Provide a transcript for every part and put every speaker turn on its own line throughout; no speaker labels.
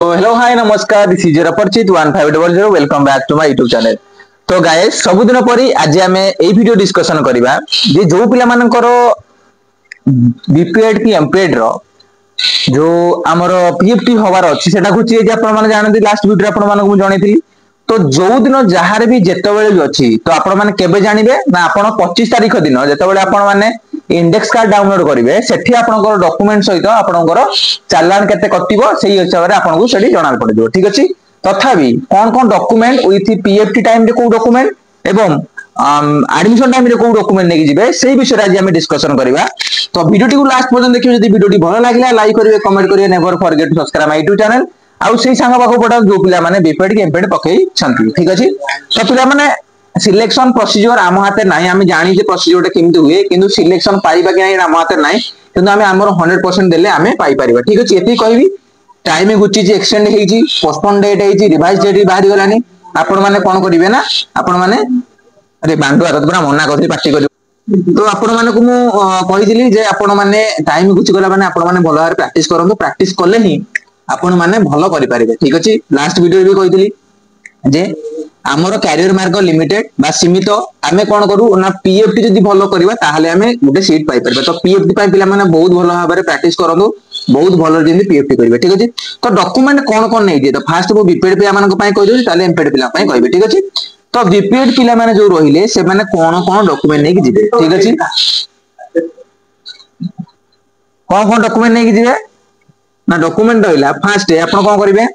तो hello hi नमस्कार this is अपरिचित 1500 welcome back to my YouTube channel. तो गाइस सबुदिन परी आज आम ए वीडियो डिस्कशन करबा जे जो पिला मानकर बीपीएड की एमपीएड रो जो आमर पीएफटी हवार अच्छी सेटा घुची जे आपण माने जानती लास्ट वीडियो आपण मानक मु जणैथिली। तो जो दिन जहार भी जेतेबेले भी अच्छी तो आपण माने केबे जानिबे ना आपण 25 तारिख दिन जेतेबेले आपण माने इंडेक्स कार्ड डाउनलोड करिवे सेठी आपनकर डॉक्यूमेंट सहित आपनकर चालान केते कटिबो सेही हिसाब रे आपनको सेठी जणाल पड़िबो। ठीक अछि तथापि कौन कौन डॉक्यूमेंट विथ पीएफटी टाइम रे को डॉक्यूमेंट एवं एडमिशन टाइम रे को डॉक्यूमेंट नेकी जिवे सेही विषय आज हम डिस्कशन करबा। तो वीडियो टी को लास्ट पर्यंत देखियो जदि वीडियो टी भलो लागिला लाइक करिवे कमेंट करिवे never forget to subscribe my YouTube channel आउ सेही सांग पाखो पडा जो पिला माने बीपीएड के एमपीएड पकई छंती। ठीक अछि तो पिला माने सिलेक्शन प्रोसीजर आम हाथे नाही आमे जानि जे प्रोसीजर केमति हुए किंतु सिलेक्शन पाइबा कि नाही आम हाथे नाही किंतु आमे हमर 100% देले आमे पाई परिबा। ठीक अछि एति कहबी टाइम गुची जे एक्सटेंड हेजी पोस्टपोन डेट हेजी रिवाइज डेट बाहरी गलानी आपण माने कोन करिवे ना आपण माने अरे बांडुआ तो पूरा मना करथि पार्टी करियो। तो आपण माने को मु कहिदिली जे आपण माने टाइम गुची गला माने आपण माने भलो प्रैक्टिस करंतु प्रैक्टिस करले ही आपण माने भलो करि परिबे। ठीक अछि लास्ट वीडियो भी कहिदिली जे आमर कैरियर मार्ग लिमिटेड बा सीमित आमे कोन करू ना पीएफटी जदी भलो करबा ताहाले आमे गुटे सीट पाई परबा। तो पीएफटी पाई पिला माने बहुत भलो भाबरे प्रैक्टिस करंतु बहुत भलो जेंदी पीएफटी करबे। ठीक अछि तो डॉक्यूमेंट कोन कोन नै जे तो फास्ट वो बीपीएड पिला मानक पई कहि दउ ताले एमपीएड पिला पई कहबे। ठीक अछि तो बीपीएड पिला माने जो रहिले से माने कोन कोन डॉक्यूमेंट नै कि जिवे। ठीक अछि कोन कोन डॉक्यूमेंट नै कि जिवे ना डॉक्यूमेंट रहिला फास्ट आपण कोन करिवे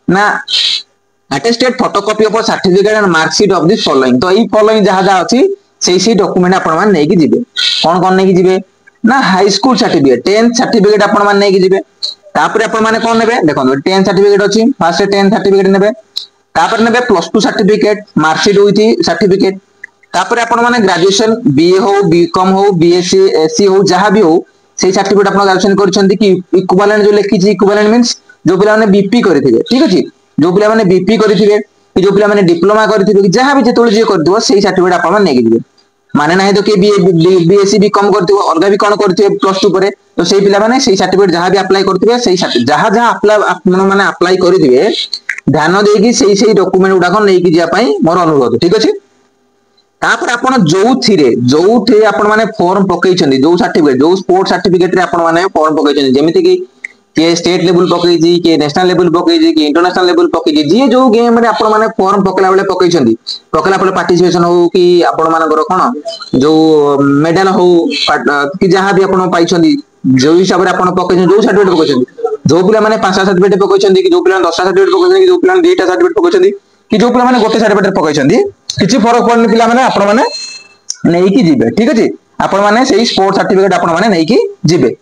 ना attested photocopy of certificate and mark sheet of this following। तो ई फॉलोइंग जहा जहा अछि सेही डॉक्यूमेंट आपण मान नै कि जिवे कोन कोन नै कि जिवे ना high school certificate 10th certificate आपण मान नै कि जिवे। तापर आपण माने कोन नेबे देखो 10th सर्टिफिकेट अछि फास्ट 10th सर्टिफिकेट नेबे तापर नेबे +2 सर्टिफिकेट मार्कशीट विथ सर्टिफिकेट तापर आपण माने ग्रेजुएशन बीए हो बीकॉम हो बीएससी एससी हो जहां भी हो सेही सर्टिफिकेट आपण ग्रेजुएशन करछंती कि इक्विवेलेंट जो लिखि छि इक्विवेलेंट मींस जो पिला माने बीपी करथिबे। ठीक अछि जो पिला माने बीपी करथिबे कि जो पिला माने डिप्लोमा करथिबे कि जहां भी जेतोल जे करदिबो सेही सर्टिफिकेट आपण माने नेकि दिबे माने नाही तो के बीएससी बीकॉम करथिबो अलगा भी कोन करथिबे +2 परे तो सेही पिला माने सेही सर्टिफिकेट जहां भी अप्लाई करथिबे सेही सर्टिफिकेट जहां जहां अप्लाई आपण माने अप्लाई करथिबे ध्यान देकी सेही डॉक्यूमेंट उडा कोन नेकि जिया पई मोर अनुरोध। ठीक अछि तापर आपण जोउथे आपण माने फॉर्म पकई छथि जो सर्टिफिकेट जो स्पोर्ट्स सर्टिफिकेट रे आपण माने फॉर्म पकई छथि जेमिति कि के स्टेट लेवल पकई जी के नेशनल लेवल पकई जी के इंटरनेशनल लेवल पकई जी जे जो गेम रे आपण माने फॉर्म पकला बेले पकई छथि पकला बेले पार्टिसिपेशन हो कि आपण मानकर कोन जो मेडल हो कि जहां भी आपण पाई छथि जो हिसाब रे आपण पकई जो सर्टिफिकेट पकई छथि जो पिला माने 5टा सर्टिफिकेट पकई छथि कि जो पिला 10टा सर्टिफिकेट पकई छथि कि जो पिला 2टा सर्टिफिकेट पकई छथि कि जो पिला माने गोटे सर्टिफिकेट पकई छथि किछि फरक पड़नी पिला माने आपण माने नै कि जिवे। ठीक अछि आपण माने सेही स्पोर्ट्स सर्टिफिकेट आपण माने नै कि जिवे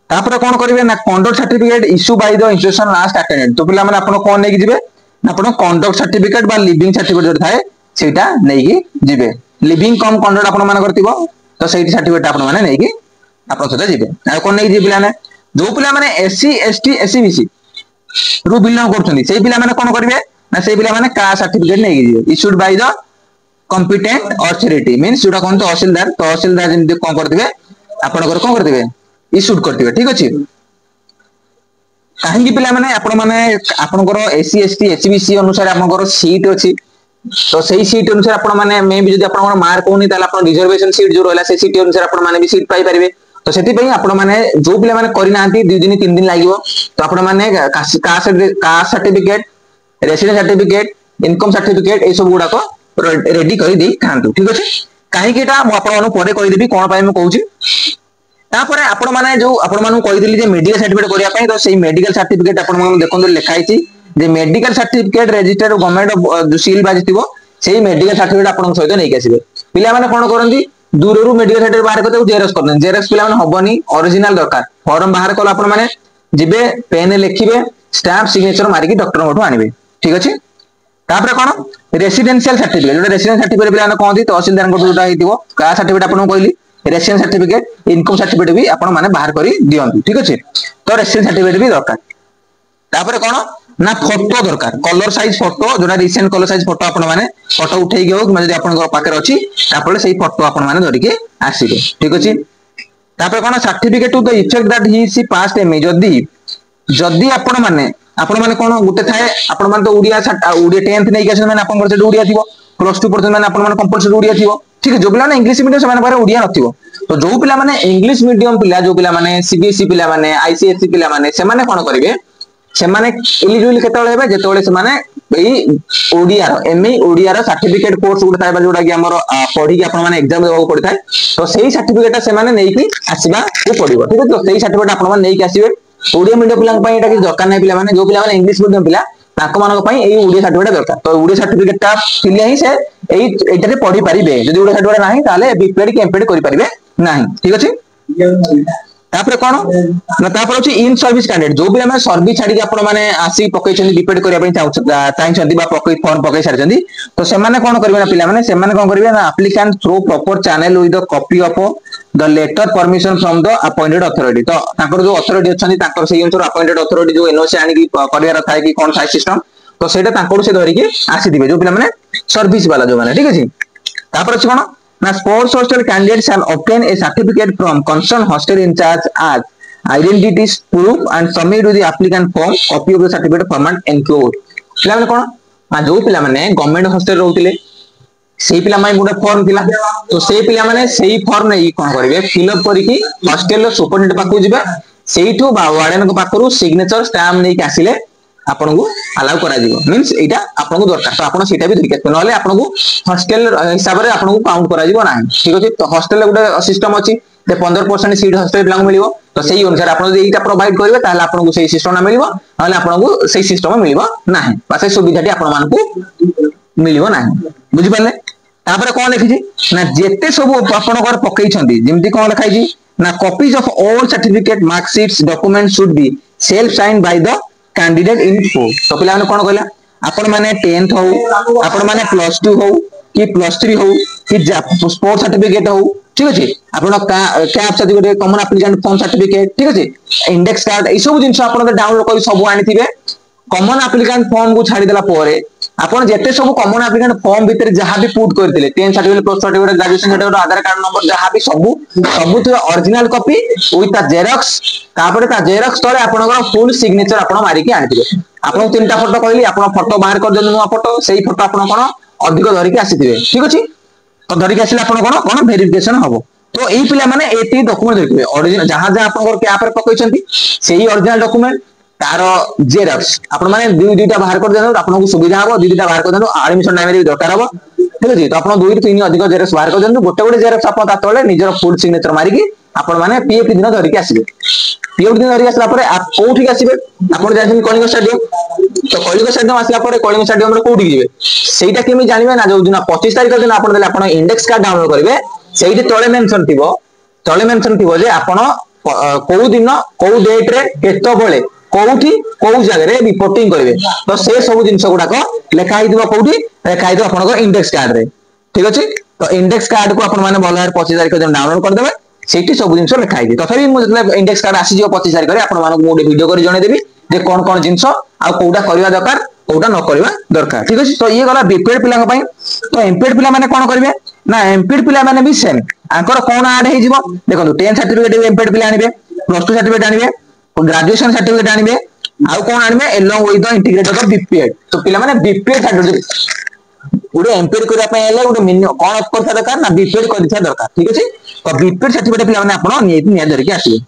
तापर कोन करिवे ना conduct certificate issue by the institution last attendant तो पिला माने आपण कोन नै कि जिवे ना आपण कंडक्ट सर्टिफिकेट बा लिविंग सर्टिफिकेट जो थाए सेटा नै कि जिवे लिविंग कम कंडक्ट आपण माने करथिबो तो सेही सर्टिफिकेट आपण माने नै कि आपण सेटा जिवे आ कोन नै कि जिवे पिला ने जो पिला माने एससी एसटी एससीबीसी रु बिलोंग करछथि सेही पिला माने कोन करिवे ना सेही पिला माने कास्ट सर्टिफिकेट नै कि जिवे issued by the competent authority means जोटा कोन तहसीलदार जेमि कोन करथिबे आपनकर कोन करथिबे इश्यूड करथिबे। ठीक अछि काहे कि पिला माने आपण माने आपनकर एससी एसटी एससीबीसी अनुसार आपनकर सीट अछि तो सही सीट अनुसार आपण माने मे भी जदी आपण मार्क होनी ताला आपण रिजर्वेशन सीट जो रहला से सीट अनुसार आपण माने भी सीट पाई परिबे। तो सेति पई आपण माने जो पिला माने करि नांती 2 दिन 3 दिन लागिवो तो आपण माने caste certificate residence certificate income certificate ए सब गुडा को रेडी कर दी थांतु। ठीक अछि काहे कि एटा मु आपण परे कहि देबी कोन पई मु कहूची तापर आपण माने जो आपण मानु कहि दिली जे मेडिकल सर्टिफिकेट करिया पई तो सेही मेडिकल सर्टिफिकेट आपण मानु देखंदो लिखाई छि जे मेडिकल सर्टिफिकेट रजिस्टर्ड गवर्नमेंट जो सील बाजितिबो सेही मेडिकल सर्टिफिकेट आपण सहित नै कि आसीबे पिला माने कोन करंती दूररू मेडिकल सर्टिफिकेट बाहर करते जेरॉक्स करन जेरॉक्स पिला माने हबनी ओरिजिनल दरकार फॉर्म बाहर कला आपण माने जिबे पेन लिखिबे स्टैम्प सिग्नेचर मारी कि डॉक्टर मोठो आनिबे। ठीक अछि तापर कोन रेसिडेंशियल सर्टिफिकेट जो रेसिडेंस सर्टिफिकेट पिला ने कहंती तहसीलदार को जोटा हेतिबो का सर्टिफिकेट आपण कहली रेसिडेंस सर्टिफिकेट इनकम सर्टिफिकेट भी आपण माने बाहर करी दियंतु। ठीक अछि तो रेसिडेंस सर्टिफिकेट भी दरकार तापर कोन ना फोटो दरकार कलर साइज फोटो जोटा रिसेंट कलर साइज फोटो आपण माने फोटो उठेई गयो कि जदी आपण पाकर अछि तापर सेही फोटो आपण माने धरि के आसीबे। ठीक अछि तापर कोन certificate to the effect that he she passed MA जदी जदी आपण माने आपण माने कोन गुटे थाए आपण माने तो उड़िया 10th नै के माने आपण से उड़िया थिबो +2 पर्यंत माने आपण माने कंपलसरी उड़िया थिबो ठीक है जो पिला माने इंग्लिश मीडियम से माने बारे उड़िया नथिबो तो जो पिला माने इंग्लिश मीडियम पिला जो पिला माने सीबीएसई पिला माने आईसीएसई पिला माने से माने कोन करिवे से माने एलिजिबल केतळे हेबे जेतळे से माने एई ओडिया रो एमए ओडिया रो सर्टिफिकेट कोर्स गुटे थाए जोडा कि हमर पढी कि आपण माने एग्जाम देबो पड़ी थाए तो सेही सर्टिफिकेट से माने नै कि आसीबा को पड़िबो ठीक है तो सेही सर्टिफिकेट आपण माने नै कि आसीबे ओडिया मीडियम पिला पई एटा कि दरकार नै पिला माने जो पिला माने इंग्लिश मीडियम पिला ताको मानक पई एई ओडिया सर्टिफिकेट दरकार तो ओडिया सर्टिफिकेट ता पिले ही से एई एटारे पढी परिबे जदि ओडिया सर्टिफिकेट नाही ताले बीपीएड कि एमपीएड करि परिबे नाही ठीक अछि तापर कोन ना तापर अछि इन सर्विस कैंडिडेट जो भी हम सर्विस छाडी आपण माने आसी पकई छथि बीपीएड करिया पई चाहि छथि बा पकई फॉर्म पकई सारि छथि तो से माने कोन करिवे ना पिला माने से माने कोन करिवे ना applicant through proper channel with the copy of the letter permission from the appointed authority तो ताकर जो अथॉरिटी अछथि ताकर से अनुसार अपॉइंटेड अथॉरिटी जो एनओसी आनी की करिया थाए कि कोन थाए सिस्टम तो सेटा ताकर से धरि के आसी दिबे जो पिला माने सर्विस वाला जो माने ठीक अछि तापर अछि कोन ना sports hostel candidates shall obtain a certificate from concerned hostel in charge as identity proof and submit to the applicant form copy of the certificate format enclosed पिला माने कोन ना जो पिला माने गवर्नमेंट हॉस्टल रहउतिले सेही पिला माने गुटे फॉर्म थिला तो सेही पिला माने सेही फॉर्म नै कोन करिवे फिल अप करिकि हॉस्टल रो सुपरडेंट पाकु जिबे सेहीठो वार्डन को पाकरू सिग्नेचर स्टैम्प नै के आसीले आपन को अलाउ करा दिबो मींस एटा आपन को दरकार तो आपन सेटा भी धरिके नले आपन को हॉस्टल हिसाब रे आपन को काउंट करा दिबो नाही ठीक अछि तो हॉस्टल रे गुटे सिस्टम अछि जे 15% सीट हॉस्टल पिला मिलिबो तो सेही अनुसार आपन जे एटा प्रोवाइड करिवे ताले आपन को सेही सिस्टम ना मिलिबो नले आपन को सेही सिस्टम मिलिबो नाही पासे सुविधाटी आपन मान को मिलिबो नाही बुझि पाले तापर कोन लिखि छी ना जेते सब आपन घर पकई छथि जेमति कोन लिखाई छी ना copies of all certificate marksheets documents should be self signed by the candidate in full तो पिला माने कोन कहला आपण माने 10th हो आपण माने +2 हो कि +3 हो कि स्पोर्ट्स सर्टिफिकेट हो ठीक अछि आपण cap certificate common applicant form certificate ठीक अछि इंडेक्स कार्ड ए सब जिंस आपण डाउनलोड करि सब आनी थिबे कॉमन एप्लीकेंट फॉर्म को छाडी देला परे आपण जेते सब कॉमन एप्लीकेंट फॉर्म भीतर जहां भी पुट करथिले 10 certificate plus certificate graduation certificate Aadhaar card number जहां भी सब तो original copy with the xerox तापर ता जेरॉक्स तळे आपनकर फुल सिग्नेचर आपण मारी के आनिथिबे आपण तीनटा फोटो कहली आपण फोटो बाहर कर देनु नुवा फोटो सेही फोटो आपण कोन अधिक धरि के आसीथिबे ठीक अछि तो धरि के आसिले आपण कोन कोन वेरिफिकेशन हबो तो एई पिला माने एटी डॉक्यूमेंट धरिथिबे ओरिजिनल जहां जहां आपनकर के पर पकई छथि सेही ओरिजिनल डॉक्यूमेंट तारो जेरॉक्स आपण माने दुईटा बाहर कर देनु आपन को सुविधा हबो दुईटा बाहर कर देनु एडमिशन टाइम रे दरकार हबो ठीक अछि तो आपण 2 ରୁ 3 अधिक जेरॉक्स बाहर कर देनु गोटे गोटे जेरॉक्स आपण ता तळे निजर फुल सिग्नेचर मारी के आपण माने पीएफ दिन धरि के आसीबे पीएफ दिन धरि आसला परे आप कोठी आसीबे आपण जायछन कलिंग स्टेडियम तो कलिंग स्टेडियम आसला परे कलिंग स्टेडियम रे कोठी जिवे सेटा केमि जानिबे ना जो दिन 25 तारिख दिन आपण देले आपण इंडेक्स कार्ड डाउनलोड करिवे सेठी तळे मेंशन थिबो जे आपण को दिन को डेट रे केतो बेले कोठी को जगह रे रिपोर्टिंग करिवे तो से सब जिंस गुडा को लेखा हिदिबो कोठी लेखा हिदिबो आपण को इंडेक्स कार्ड रे ठीक अछि तो इंडेक्स कार्ड को आपण माने भलर 25 तारिख दिन डाउनलोड कर देबे सेठी सब जिंस लेखा हिदि तथापि मु जतले इंडेक्स कार्ड आसी जिवो 25 तारिख रे आपण माने मु वीडियो करि जणे देबी जे कोन कोन जिंस आ कोउडा करिवा दरकार कोउडा न करिवा दरकार ठीक अछि तो ये गला बीपीएड पिला पई तो एमपीएड पिला माने कोन करिवे ना एमपीएड पिला माने भी सेम आंकर कोन ऐड हे जिवो देखो 10 सर्टिफिकेट एमपीएड पिला आनिबे +2 सर्टिफिकेट आनिबे ग्रेजुएशन सर्टिफिकेट आनिबे आउ कोन आनिबे along with the integrated of BPEd तो पिला माने बीपीएड सर्टिफिकेट गुडे एमपीएड करिया पय एले गुडे मिनिमम कोन ऑफ करथा दरकार ना बीपीएड करिथा दरकार ठीक अछि तो बीपीएड सर्टिफिकेट पिला माने आपण निया धरि के आसीबे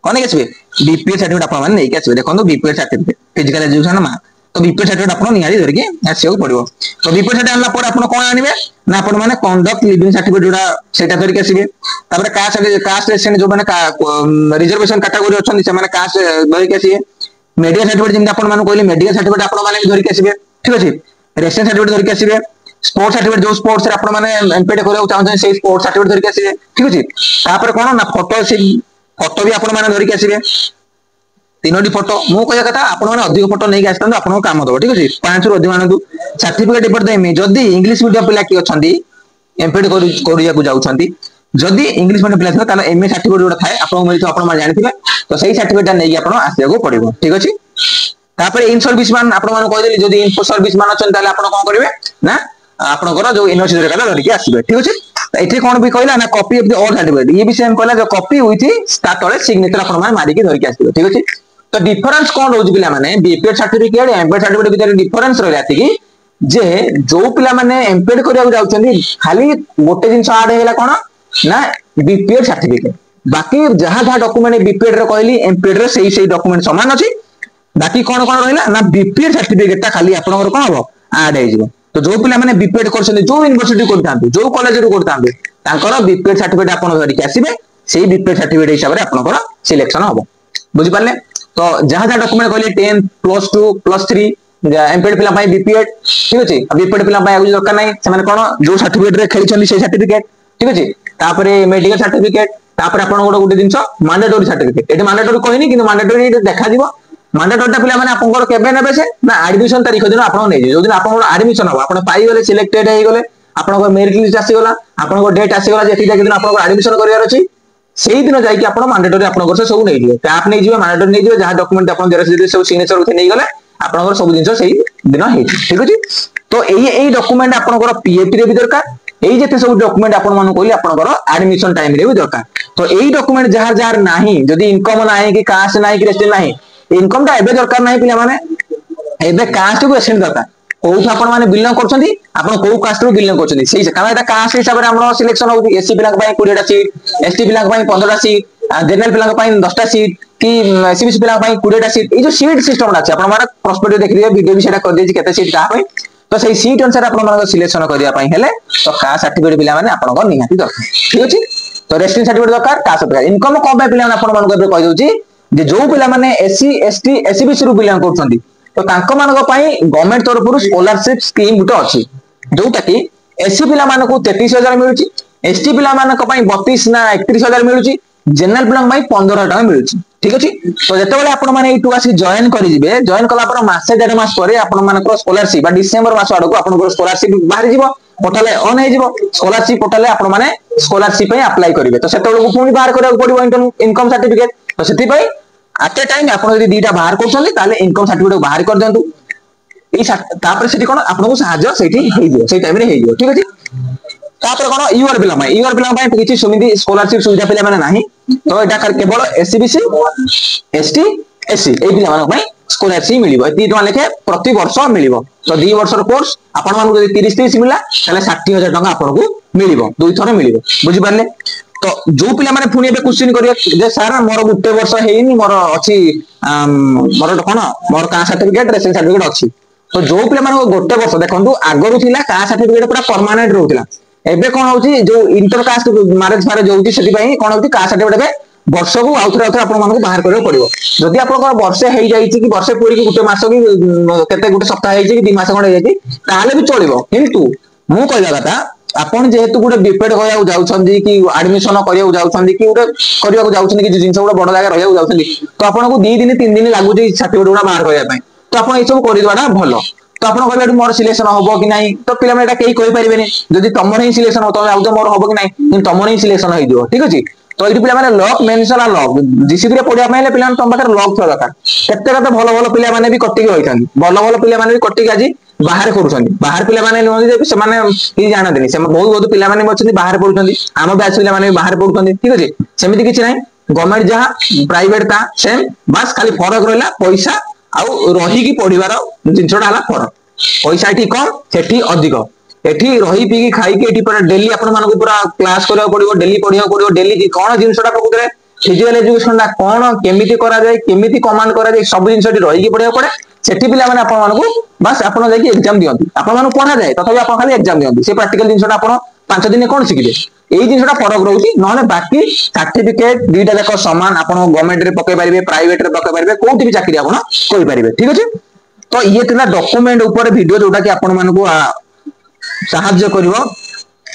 कोन के आसीबे बीपीएड सर्टिफिकेट आपण माने नै के आसीबे देखो बीपीएड सर्टिफिकेट फिजिकल एजुकेशन मा तो बीपीएड सर्टिफिकेट आपण निया धरि के आसीबो पड़िबो तो बीपीएड सर्टिफिकेट आनला पर आपण कोन आनिबे ना आपण माने कंडक्ट लिविंग सर्टिफिकेट जोडा सेटा धरि के आसीबे तापर कास्ट रेशन जो माने रिजर्वेशन कैटेगरी अछन से माने कास्ट धरि के आसीबे मेडिकल सर्टिफिकेट जिंदा आपण माने कहले मेडिकल सर्टिफिकेट आपण माने धरि के आसीबे ठीक अछि रेशन सर्टिफिकेट धरि के आसीबे स्पोर्ट्स सर्टिफिकेट जो स्पोर्ट्स रे आपण माने एमपीएड करियो चाहन से स्पोर्ट्स सर्टिफिकेट धरि के आसीबे ठीक अछि तापर कोन ना फोटो भी आपण माने धरि के आसीबे तीनोटी फोटो मु कहया कथा आपण माने अधिक फोटो नै के आस्तन आपण काम दबो ठीक अछि 5 रु अधिक मानदु सर्टिफिकेट एपर देमी जदी इंग्लिश मीडियम पिला की अछंती एमपीएड करिया को जाउछंती जदी इंग्लिश मीडियम पिला ताले एमए सर्टिफिकेट जोडा थाए आपण मिलितो आपण माने जानिथिबे तो सही सर्टिफिकेट नै कि आपण आसिया को पड़िबो ठीक अछि तापर इन सर्विस मान आपण मान कह देली जदी इन सर्विस मान अछन ताले आपण कोन करिवे ना आपण को जो यूनिवर्सिटी रे कला धरि के आसीबे ठीक अछि एठी कोन भी कहला ना copy of the all certificate ये भी सेम कहला जो कॉपी विथ ता तळे सिग्नेचर आपण माने मारी के धरि के आसीबे ठीक अछि तो डिफरेंस कौन रोज पिला माने बीपीएड सर्टिफिकेट एमपीएड सर्टिफिकेट भीतर डिफरेंस रहला कि जे जो पिला माने एमपीएड करिया जाउछन्ती खाली गोटे जिंस ऐड हेला कोन ना बीपीएड सर्टिफिकेट बाकी जहां जहां डॉक्यूमेंट बीपीएड रे कहली एमपीएड रे सेही डॉक्यूमेंट समान अछि बाकी कौन कौन रहिला ना बीपीएड सर्टिफिकेट ता खाली आपनकर कोन हो ऐड हे जिवो तो जो पिला माने बीपीएड करछन्ती जो यूनिवर्सिटी करथांतु जो कॉलेज रो करथांतु तांकर बीपीएड सर्टिफिकेट आपन धरि के आसीबे सेही बीपीएड सर्टिफिकेट हिसाब रे आपनकर सिलेक्शन होबो बुझि पारले तो जहां जहां डॉक्यूमेंट कहले 10 +2 +3 एमपीएड पिला पाई बीपीएड ठीक अछि बीपीएड पिला पाई आगु दरकार नै से माने कोन जो सर्टिफिकेट रे खेलिछन्ती से सर्टिफिकेट ठीक अछि तापरे मेडिकल सर्टिफिकेट तापरे आपन गोटे जिंस मैंडेटरी सर्टिफिकेट एटे मैंडेटरी कहनी किंतु मैंडेटरी देखा दिबो मैंडेटरी पिला माने आपन केबे नेबे से ना एडमिशन तारीख दिन आपन नै जो दिन आपन एडमिशन हो आपन पाई गले सिलेक्टेड हे गले आपन मेरिट लिस्ट आसी गला आपन डेट आसी गला जे दिन आपन एडमिशन करियार अछि सेही दिन जाई कि आपन मैंडेटरी आपन से सब नै दिए टैप नै जिवे मैंडेटरी नै जिवे जहां डॉक्यूमेंट आपन जेरस दे सब सिग्नेचर उठे नै गले आपन सब जिंस सेही दिन हे ठीक अछि तो एई डॉक्यूमेंट आपन पीएटी रे भी दरकार एई जेते सब डॉक्यूमेंट आपन मानु कहली आपन एडमिशन टाइम रे भी दरकार तो एई डॉक्यूमेंट जहां जहां नाही जदी इनकम नाही कि कास्ट नाही कि रेसिडेंट नाही इनकम टा एबे दरकार नाही पिला माने एबे कास्ट को रेसिडेंट दरकार कोउ आपन माने बिलोंग करछन्ती आपन कोउ कास्ट रो बिलोंग करछन्ती सेही से कारण एटा कास्ट हिसाब रे हमरो सिलेक्शन होउती एससी पिला पई 20 टा सीट एसटी पिला पई 15 टा सीट जनरल पिला पई 10 टा सीट कि एससीबीसी पिला पई 20 टा सीट ए जो सीट सिस्टम अछि आपन माने प्रोस्पेक्टिव देखि दिए वीडियो भी सेटा कर देछि केते सीट का होय तो सही सीट अनुसार आपन माने सिलेक्शन करिया पई हेले तो कास्ट सर्टिफिकेट पिला माने आपन को निहाती दरकार ठीक अछि तो रेसिडेंट सर्टिफिकेट दरकार कास्ट सर्टिफिकेट इनकम को पिला माने आपन मानको कहि दोछि जे जो पिला माने एससी एसटी एससीबीसी रु बिलोंग करछन्ती तो तांको मानको पई गवर्नमेंट तरफ रु स्कॉलरशिप स्कीम गुटे अछि जोटा कि एससी पिला मानको 33000 मिलुची एसटी पिला मानको पई 32 ना 31000 मिलुची जनरल पिला पई 15 टका मिलुची ठीक अछि तो जते बेले आपन माने एटू आसी जॉइन करि जिवे जॉइन कला पर मासे 1.5 मास परे आपन मानको स्कॉलरशिप बा डिसेंबर मास आडको आपन को स्कॉलरशिप बाहर जिवो पोर्टल ऑन हे जिवो स्कॉलरशिप पोर्टल आपन माने स्कॉलरशिप पे अप्लाई करिवे तो सेते बेले पुनी बाहर करिया पड़िबो इनकम सर्टिफिकेट तो सेति पई एट ए टाइम आपन यदि दीटा बाहर करछन्ती ताले इनकम सर्टिफिकेट बाहर कर देंतु एई तापर सेति कोन आपन को सहाय्य सेठी हे दियो सेई टाइम रे हे दियो ठीक अछि तापर कोन यूआर पिला पई किछि सुविधा स्कॉलरशिप सुविधा पिला माने नाही तो एटा केवल एससीबीसी एसटी एससी ए पिला माने पई स्कॉलरशिप मिलिबो एति टका लेखे प्रति वर्ष मिलिबो तो 2 वर्षर कोर्स आपन मानको यदि 30 मिला ताले 60000 टका आपन को मिलिबो दुई थरे मिलिबो बुझि पारले तो जो पिला माने पुनी एबे क्वेश्चन करिया जे सर मोर गुटे वर्ष हेइनी मोर अछि मोर कोन मोर का सर्टिफिकेट रेसिडेंट सर्टिफिकेट अछि तो जो पिला माने गुटे वर्ष देखंतु आगरु थिला का सर्टिफिकेट पूरा परमानेंट रहउतिला एबे कोन होउची जो इंटर कास्ट मैरिज फारे होउची सेति पई कोन होउची का सर्टिफिकेट एबे वर्ष को आउथरे आपन मानको बाहर करियो पड़िबो जदि आपन को वर्ष हेइ जाईची कि वर्ष पूरी कि गुटे मास कि केते गुटे सप्ताह हेइची कि 2 मास खंड हेइची ताले भी चलिबो किंतु मु कहला कथा आपन जेहेतु गुटे बीपीएड करिया जाउछन्ती कि एडमिशन करिया जाउछन्ती कि गुटे करिया जाउछन्ती कि जिंस गुटे बड़ जागा रहिया जाउछन्ती तो आपन को 2 दिन 3 दिन लागुची सर्टिफिकेट गुडा बाहर करिया पई तो आपन ए सब करि दवाडा भलो तो आपन कहबे मोर सिलेक्शन होबो कि नाही तो पिला मेटा केही कहि परिबेनी जदि तमर ही सिलेक्शन हो तो आउ तो मोर होबो कि नाही किन तमर ही सिलेक्शन होई दियो ठीक अछि तो एटी पिला माने लॉक मेंशन लॉक जीसीबी रे पढिया पहिले पिला तम पाखर लॉक थरा दरकार केते केते भलो भलो पिला माने भी कटि के होइथान भलो भलो पिला माने भी कटि के आजी बाहर करूछन्ती बाहर पिला माने नोंदी जे से माने कि जाना देनी से बहुत बहुत पिला माने बचन्ती बाहर पढुछन्ती आम बैच पिला माने बाहर पढुछन्ती ठीक अछि सेमिति किछ नाही गवर्नमेंट जहां प्राइवेट ता सेम बस खाली फरक रहला पैसा आउ रही की पढिबार जिंसडा हला फरक पैसा एठी कम सेठी अधिक एठी रही पी की खाई के एठी पर डेली अपन मानको पूरा क्लास करिया पड़िबो डेली पढिया पड़िबो डेली कोन जिंसडा पकुतरे फिजिकल एजुकेशन ना कोन केमिति करा जाय केमिति कमांड करा जाय सब जिंसटी रही की पढिया पड़े सेठी पिला माने अपन मानको बस अपन जाई एग्जाम दियंती अपन मानको पढा जाय तथापि अपन खाली एग्जाम दियंती से प्रैक्टिकल जिंसटा अपन 5 दिन कोन सिखिबे एई जिंसटा फरक रहउती नहले बाकी सर्टिफिकेट दीटा जाक समान अपन गवर्नमेंट रे पके परिबे प्राइवेट रे पके परिबे कोउठी भी चाकरी अपन कोइ परिबे ठीक अछि तो ये तिला डॉक्यूमेंट ऊपर वीडियो जोटा कि अपन मानको सहाय्य करिवो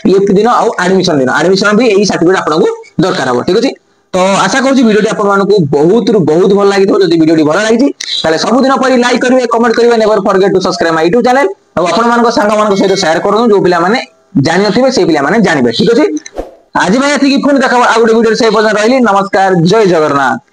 पीएफ दिन आ एडमिशन भी एई सर्टिफिकेट आपन को दरकार हो ठीक अछि तो आशा करूची वीडियो टी आपन मानको बहुत भल लागितो जदि वीडियो टी भल लागिची ताले सब दिन परि लाइक करिवे कमेंट करिवे never forget to subscribe my YouTube channel और आपन मानको संग मानको सहित शेयर करनु जो पिला माने जानि नथिबे से पिला माने जानिबे ठीक अछि आज भाई एथि की फोन देखा आ गुटे वीडियो से पसन रहली नमस्कार जय जगन्नाथ।